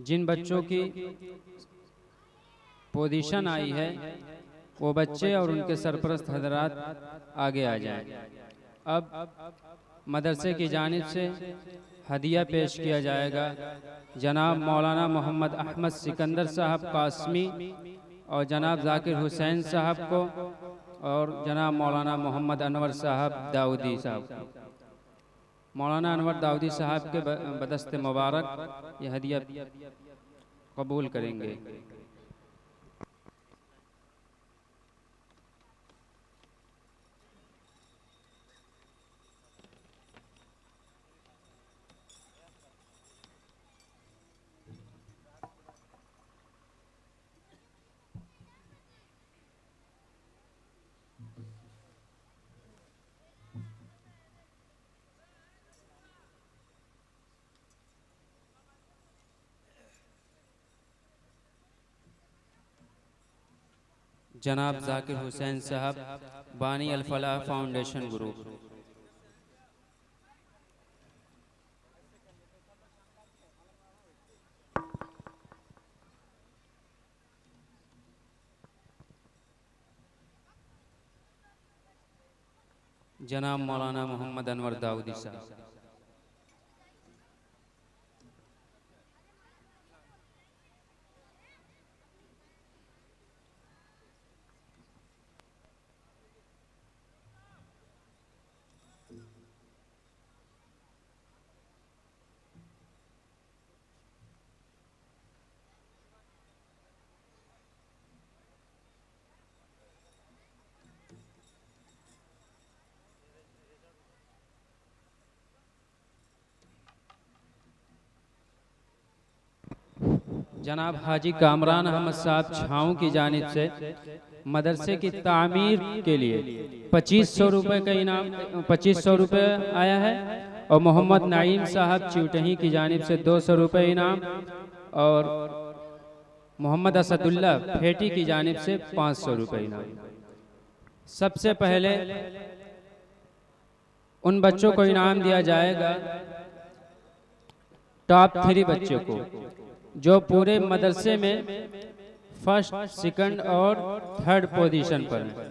जिन बच्चों की पोजीशन आई है वो बच्चे और उनके सरपरस्त हजरात आगे आ जाएं। अब मदरसे की जानिब से हदिया पेश किया जाएगा। जनाब मौलाना मोहम्मद अहमद सिकंदर साहब कासमी और जनाब जाकिर हुसैन साहब को और जनाब मौलाना मोहम्मद अनवर साहब दाऊदी साहब को। मौलाना अनवर दाऊदी साहब के बदस्ते मुबारक ये हदिया कबूल करेंगे। जनाब जाकिर हुसैन साहब, बानी अल फलाह फाउंडेशन ग्रुप। जनाब मौलाना मोहम्मद अनवर दाऊदी साहब। जनाब हाजी कामरान अहमद साहब छाँव की जानिब से मदरसे की तामीर के लिए 2500 रुपये का इनाम 2500 रुपये आया है और मोहम्मद नाईम साहब चिवटही की जानिब से 200 रुपये इनाम और मोहम्मद असदुल्ला फेटी की जानिब से 500 रुपये इनाम। सबसे पहले उन बच्चों को इनाम दिया जाएगा, टॉप 3 बच्चों को जो पूरे मदरसे में फर्स्ट, सेकंड और थर्ड पोजीशन पर हैं।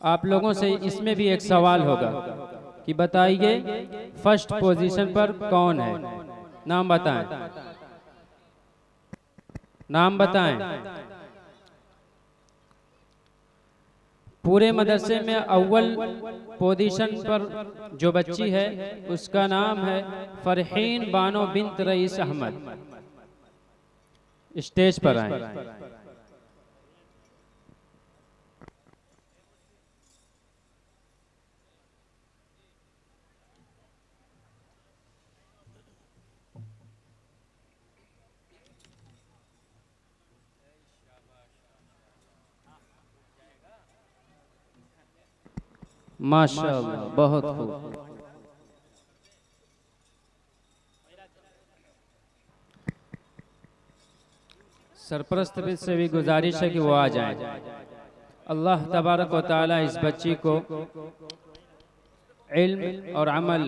आप लोगों से इसमें भी एक सवाल होगा कि बताइए फर्स्ट पोजीशन पर कौन है, नाम बताएं, नाम बताएं। पूरे मदरसे में अव्वल पोजीशन पर जो बच्ची है उसका नाम है Farheen Bano bint rice Ahmad. Stage पर आए। माशाअल्लाह, बहुत खूब। सरपरस्त से भी गुजारिश है कि वो आ जाएं। अल्लाह तबारक व तआला इस बच्ची को इल्म और अमल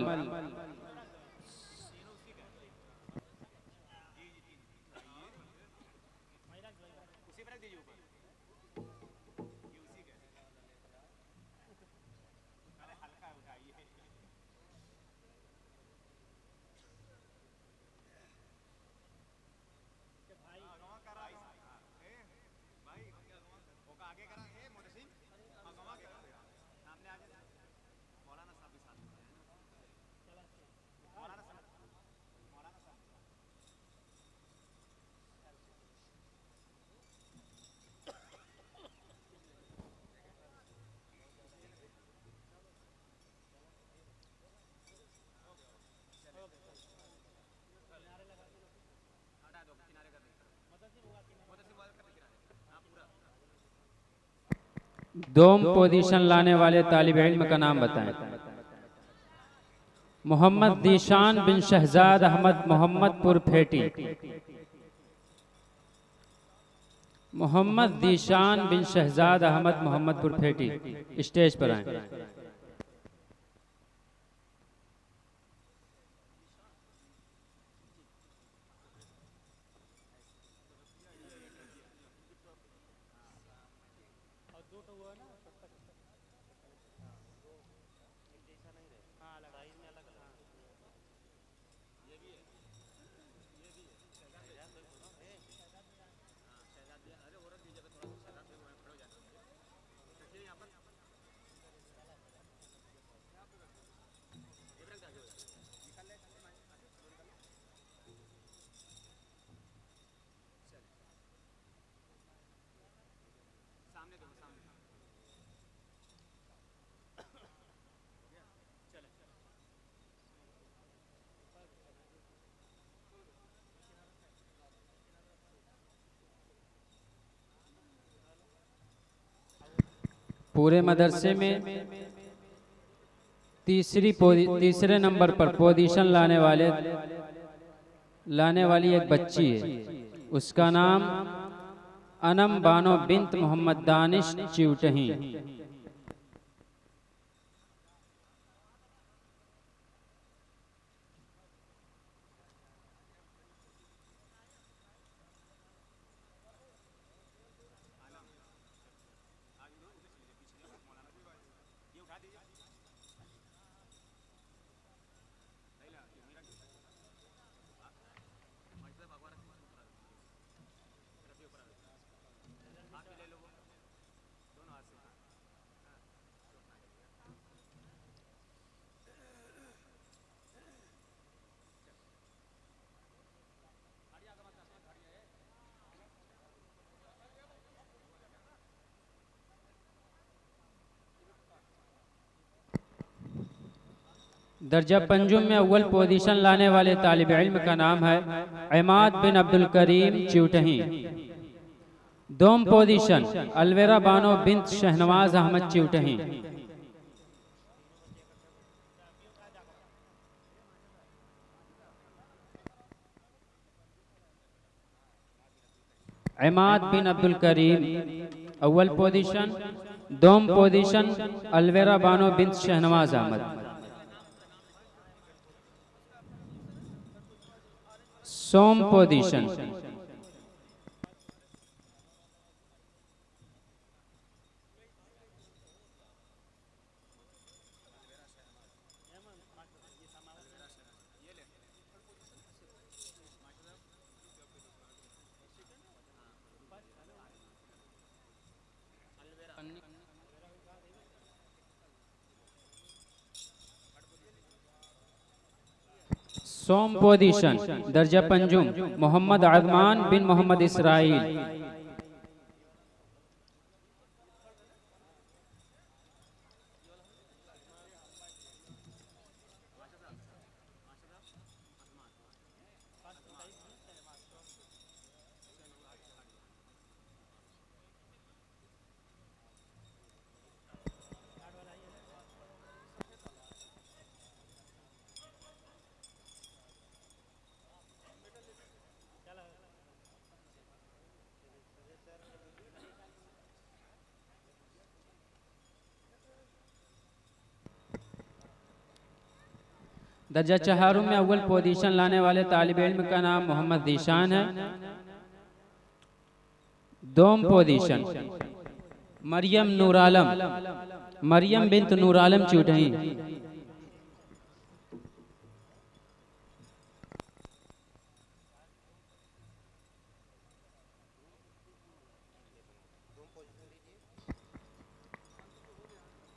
दोम पोजीशन लाने वाले तालिब इल्म का नाम बताएं। मोहम्मद दीशान बिन शहजाद अहमद मोहम्मदपुर फेटी। मोहम्मद दीशान बिन शहजाद अहमद मोहम्मदपुर फेटी स्टेज पर आए। पूरे मदरसे में तीसरे नंबर पर पोजीशन लाने वाली एक बच्ची है। उसका नाम अनम बानो बिन्त मोहम्मद दानिश चिवटही। दर्जा पंजुम में अव्वल पोजीशन लाने वाले तालिब इल्म का नाम है इमाद बिन अब्दुल करीम चिवटही। दोम पोजीशन अलवेरा बानो बिन्त शहनवाज अहमद चिवटही। इमाद बिन अब्दुल करीम अव्वल पोजीशन। दोम पोजीशन अलवेरा बानो बिन्त शहनवाज अहमद। सोम पोजीशन सोम पोजीशन दर्जा पंजुम मोहम्मद अदमान बिन मोहम्मद इसराइल। दर्जा चहारों में अव्वल पोजीशन लाने वाले तालिब इल्म का नाम मोहम्मद जीशान है। दोम पोजीशन मरियम बिन्त नूर आलम चिवटही।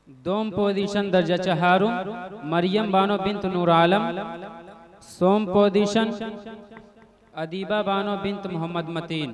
दोम पोजीशन दर्जा चहारुम मरियम बानो बिन्त नूर आलम। सोम पोजीशन अदीबा बानो बिन्त मोहम्मद मतीन।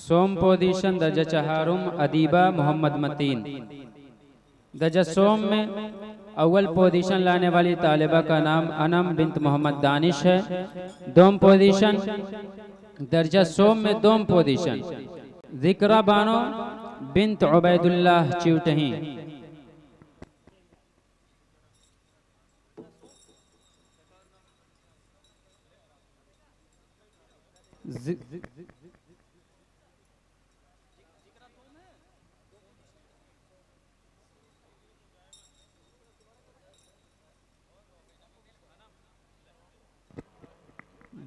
सोम पोजीशन दर्जा चहारुम अदीबा मोहम्मद मतीन। दर्जा सोम में अव्वल पोजीशन लाने वाली तालिबा का नाम अनम बिन्त मोहम्मद दानिश है। दोम पोजीशन दर्जा सोम में दोम पोजीशन जिक्रा बानो बिन्त उबैदुल्लाह चिवटही।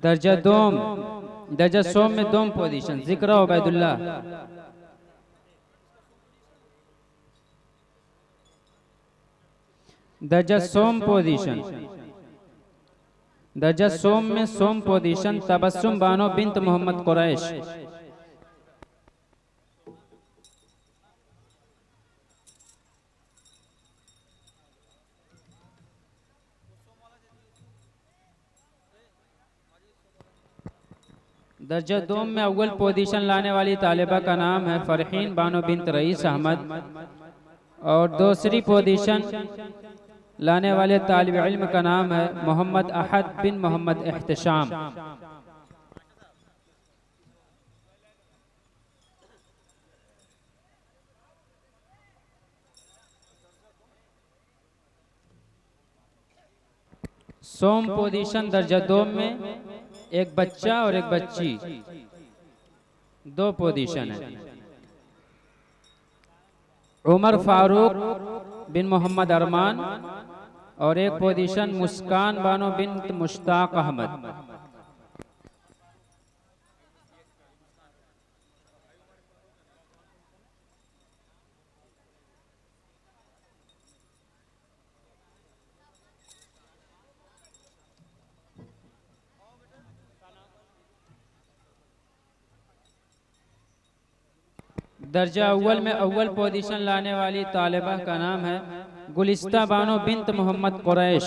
दर्जा सोम में दोम पोजीशन जिक्रा उबैदुल्लाह। दर्जा सोम पोजीशन। दर्जा सोम में सोम पोजीशन तबस्सुम बानो बिन्त मोहम्मद कुरैश। दर्जा दोम में अव्वल पोजीशन लाने वाली तालिबा का नाम है फरहीन बानो बिन्त रईस अहमद और दूसरी पोजीशन लाने वाले तालिब इल्म का नाम है मोहम्मद अहद बिन मोहम्मद एहतशाम। सोम पोजीशन दर्जा दो में एक बच्चा और एक बच्ची, दो पोजीशन है। उमर फारूक बिन मोहम्मद अरमान और एक पोजीशन मुस्कान बानो बिन्त मुश्ताक अहमद। दर्जा अव्वल में अव्वल पोजीशन लाने वाली तालिबा का नाम है गुलिस्ता बानो बिन्त मोहम्मद कुरैश।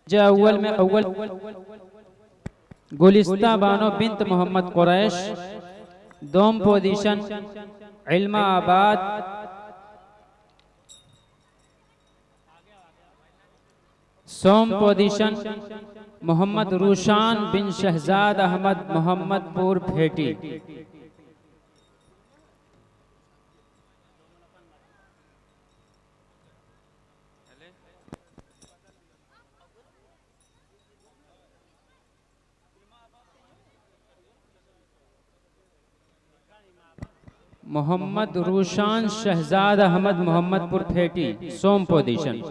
दर्जा अव्वल में अव्वल गुलिस्ता बानो बिन्त मोहम्मद कुरैश। दोम पोजीशन इल्माबाद। सोम पोजीशन मोहम्मद रूशान बिन शहजाद अहमद मोहम्मदपुर भेटी। मोहम्मद रूशान शहजाद अहमद मोहम्मदपुर भेटी सोम पोजीशन।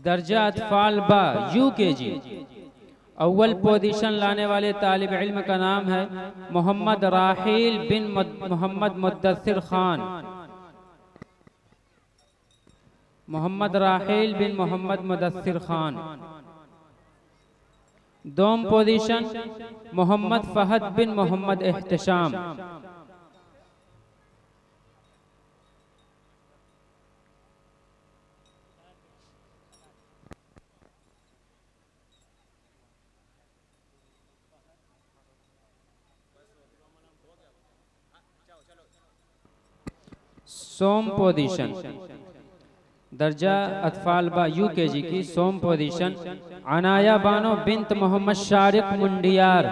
दर्जा अतफाल बा UKG। अव्वल पोजीशन लाने वाले तालिब इल्म का नाम है मोहम्मद राहिल बिन मोहम्मद मुद्दस्सिर खान। मोहम्मद राहिल बिन मोहम्मद मुद्दस्सिर खान। दोम पोजीशन मोहम्मद फहद बिन मोहम्मद एहतशाम। सोम पोजीशन दर्जा अतफाल बा UKG की सोम पोजीशन अनाया बानो बिन्त मोहम्मद शारिक मुंडियार।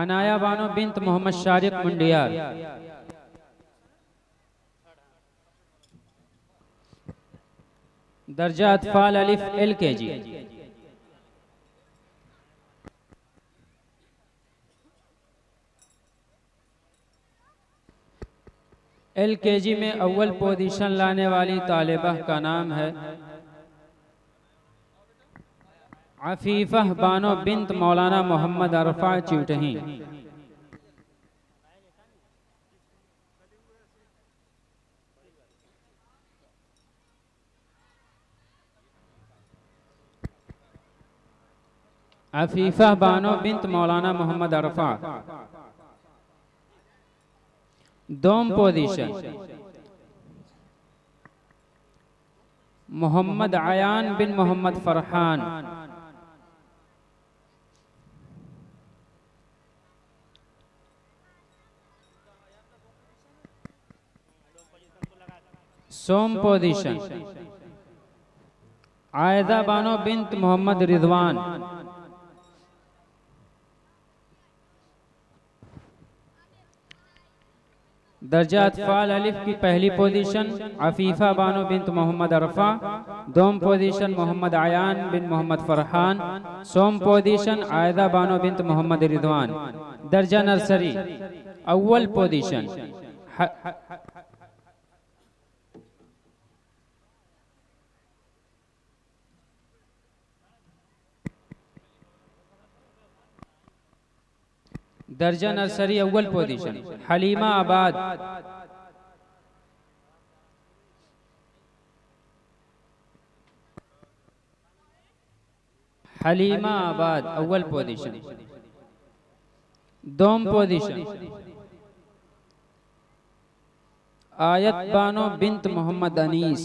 अनाया बानो बिन्त मोहम्मद शारिक मुंडियार। दर्जा अतफाल अलिफ LKG। LKG में अव्वल पोजीशन लाने वाली तालिबा का नाम है अफीफा बानो बिन्त मौलाना मोहम्मद अरफा चिवटही। अफीफा बानो बिन्त मौलाना मोहम्मद अरफा। दोम पोजीशन मोहम्मद आयान बिन मोहम्मद फरहान। सोम पोजीशन आयदा बानो बिन्त मोहम्मद रिजवान। दर्जा अतफाल अलिफ की पहली पोजीशन अफीफ़ा बानो बिन्त मोहम्मद अरफा, दोम पोजीशन मोहम्मद आयान बिन मोहम्मद फरहान, सोम पोजीशन आयदा बानो बिन्त मोहम्मद रिदवान। दर्जा नर्सरी अव्वल पोजीशन दर्जा नर्सरी अव्वल पोजीशन हलीमा आबाद, हलीमा आबाद अव्वल पोजीशन। दोम पोजीशन आयत बानो बिन्त मोहम्मद अनीस,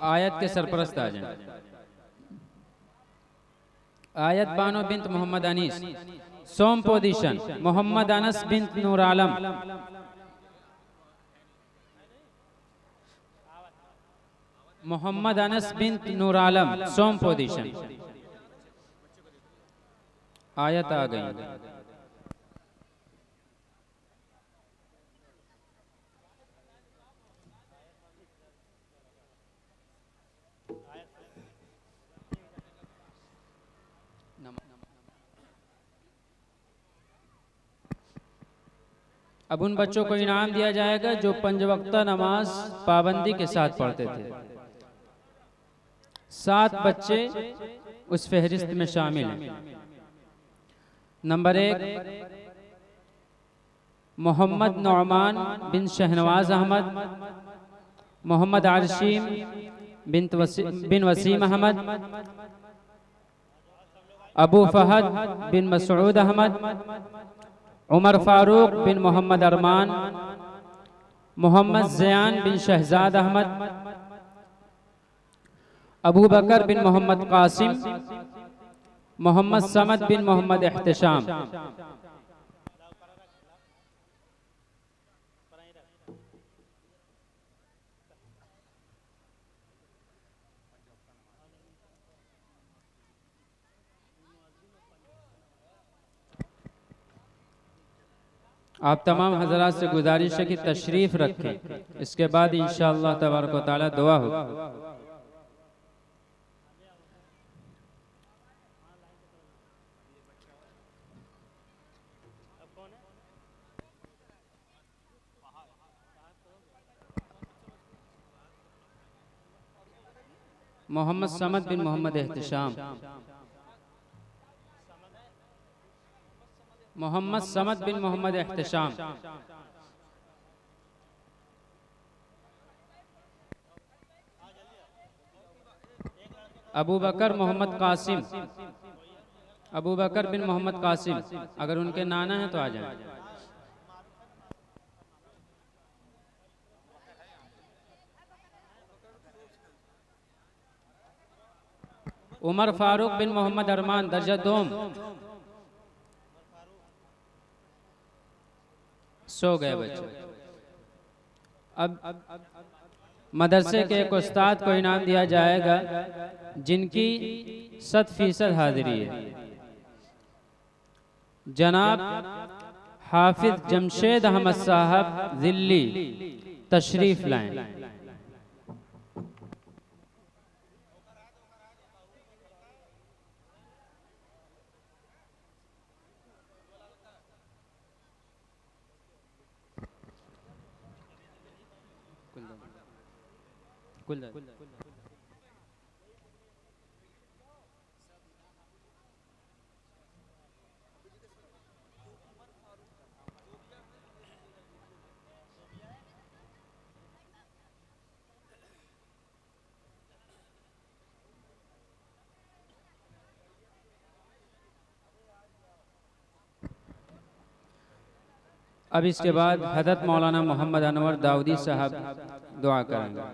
आयत के सरपरस्त आ जाए। आयत बानो बिन्त मोहम्मद अनीस। सोम position Mohammad Anas bint Noor Alam, Mohammad Anas bint Noor Alam सोम पोजीशन। आयत आ गई। अब उन बच्चों को इनाम दिया जाएगा जो 5 वक्ता नमाज पाबंदी के साथ पढ़ते थे। 7 बच्चे उस फहरिस्त में शामिल हैं। नंबर 1 मोहम्मद नौमान बिन शहनवाज अहमद, मोहम्मद आरशीम बिन वसीम अहमद, अबू फहद बिन मसूद अहमद, उमर फारूक बिन मोहम्मद अरमान, मोहम्मद ज़यान बिन शहजाद अहमद, अबू बकर बिन मोहम्मद कासिम, मोहम्मद समद बिन मोहम्मद एहतशाम। आप तमाम हजरात से गुजारिश है कि तशरीफ रखें। इसके बाद इंशाअल्लाह तबारक व तआला दुआ हो। मोहम्मद समद बिन मोहम्मद एहतशाम, मोहम्मद समद बिन मोहम्मद एहतशाम। अबू बकर मोहम्मद कासिम, अबू बकर बिन मोहम्मद कासिम। अगर उनके नाना हैं तो आ जाएं। उमर फारूक बिन मोहम्मद अरमान दर्जा दोम। सो गए बच्चे। अब मदरसे के एक उस्ताद को इनाम दिया जाएगा जिनकी 100% हाजिरी है। जनाब हाफिज जमशेद अहमद साहब दिल्ली तशरीफ लाएं। अब इसके बाद हज़रत मौलाना मोहम्मद अनवर दाऊदी साहब दुआ करेंगे।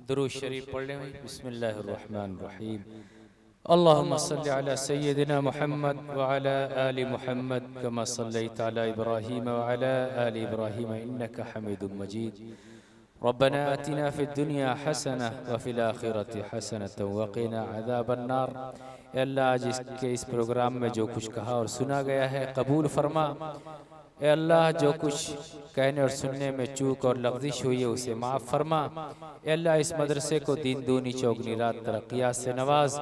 दुरूद शरीफ पढ़ लें। बिस्मिल्लाहिर्रहमानिर्रहीम। अल्लाहुम्मा सल्लि अला सय्यिदिना मुहम्मद व अला आलि मुहम्मद कमा सल्लैता अला इब्राहीम व अला आलि इब्राहीम इन्नका हमीदुम मजीद। रब्बना आतिना फिद दुनिया हसनह व फिल आखिरति हसनतन व क़िना अज़ाबन नार। अल्लाह आज इसके इस प्रोग्राम में जो कुछ कहा और सुना गया है कबूल फरमा। ए अल्लाह जो कुछ कहने और सुनने में चूक और लग़ज़िश हुई है उसे माफ़ फरमा। ए अल्लाह इस मदरसे को दीन दूनी चौगनी रात तरक्कियात से नवाज।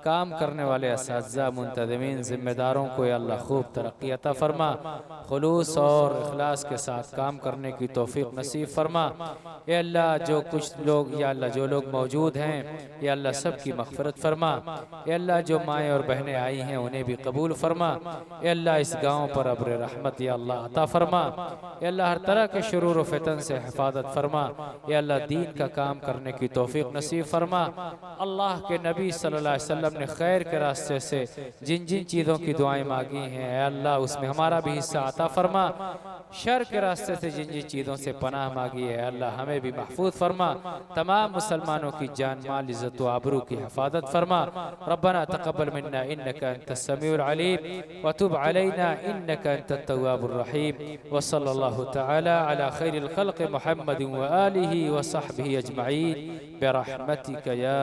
काम करने वाले असातिज़ा मुंतज़मीन ज़िम्मेदारों को ए अल्लाह खूब तरक्की अता फरमा। खुलूस और इखलास के साथ काम करने की तौफ़ीक़ नसीब फरमा। ए अल्लाह जो कुछ लोग या अल्लाह जो लोग मौजूद हैं या अल्लाह सब की मग़फ़िरत फरमा। ए अल्लाह जो माएँ और बहनें आई हैं उन्हें भी कबूल फरमा। ए अल्लाह इस गाँव पर अब्र रहमत या अल्लाह अता फरमा। ए अल्लाह हर तरह के शुरूर व फितन से हिफाजत फरमा। ए अल्लाह दीन का काम करने की तौफ़ीक़ नसीब फरमा। अल्लाह के नबी सल्लल्लाहु अलैहि वसल्लम ने खैर के रास्ते से जिन जिन चीज़ों की दुआएं मांगी हैं ए अल्लाह उसमें हमारा भी हिस्सा अता फरमा। शर के रास्ते से जिन जिन चीज़ों से पनाह मांगी है अल्लाह हमें भी महफूज फरमा। तमाम मुसलमानों की जान माल इज़्ज़त व आबरू की हिफाजत फरमा। रब्बना तक़ब्बल मिन्ना इन्नका अंतस समीउल अलीम व तुब अलैना इन्नका अंतत तव्वाबुर रहीम। व सल्लल्लाहु तआला अला खैरिल खल्क़ि मुहम्मदिन व आलिहि व सहबिहि अजमईन बिरहमतिका या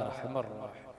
अरहमर राहिमीन।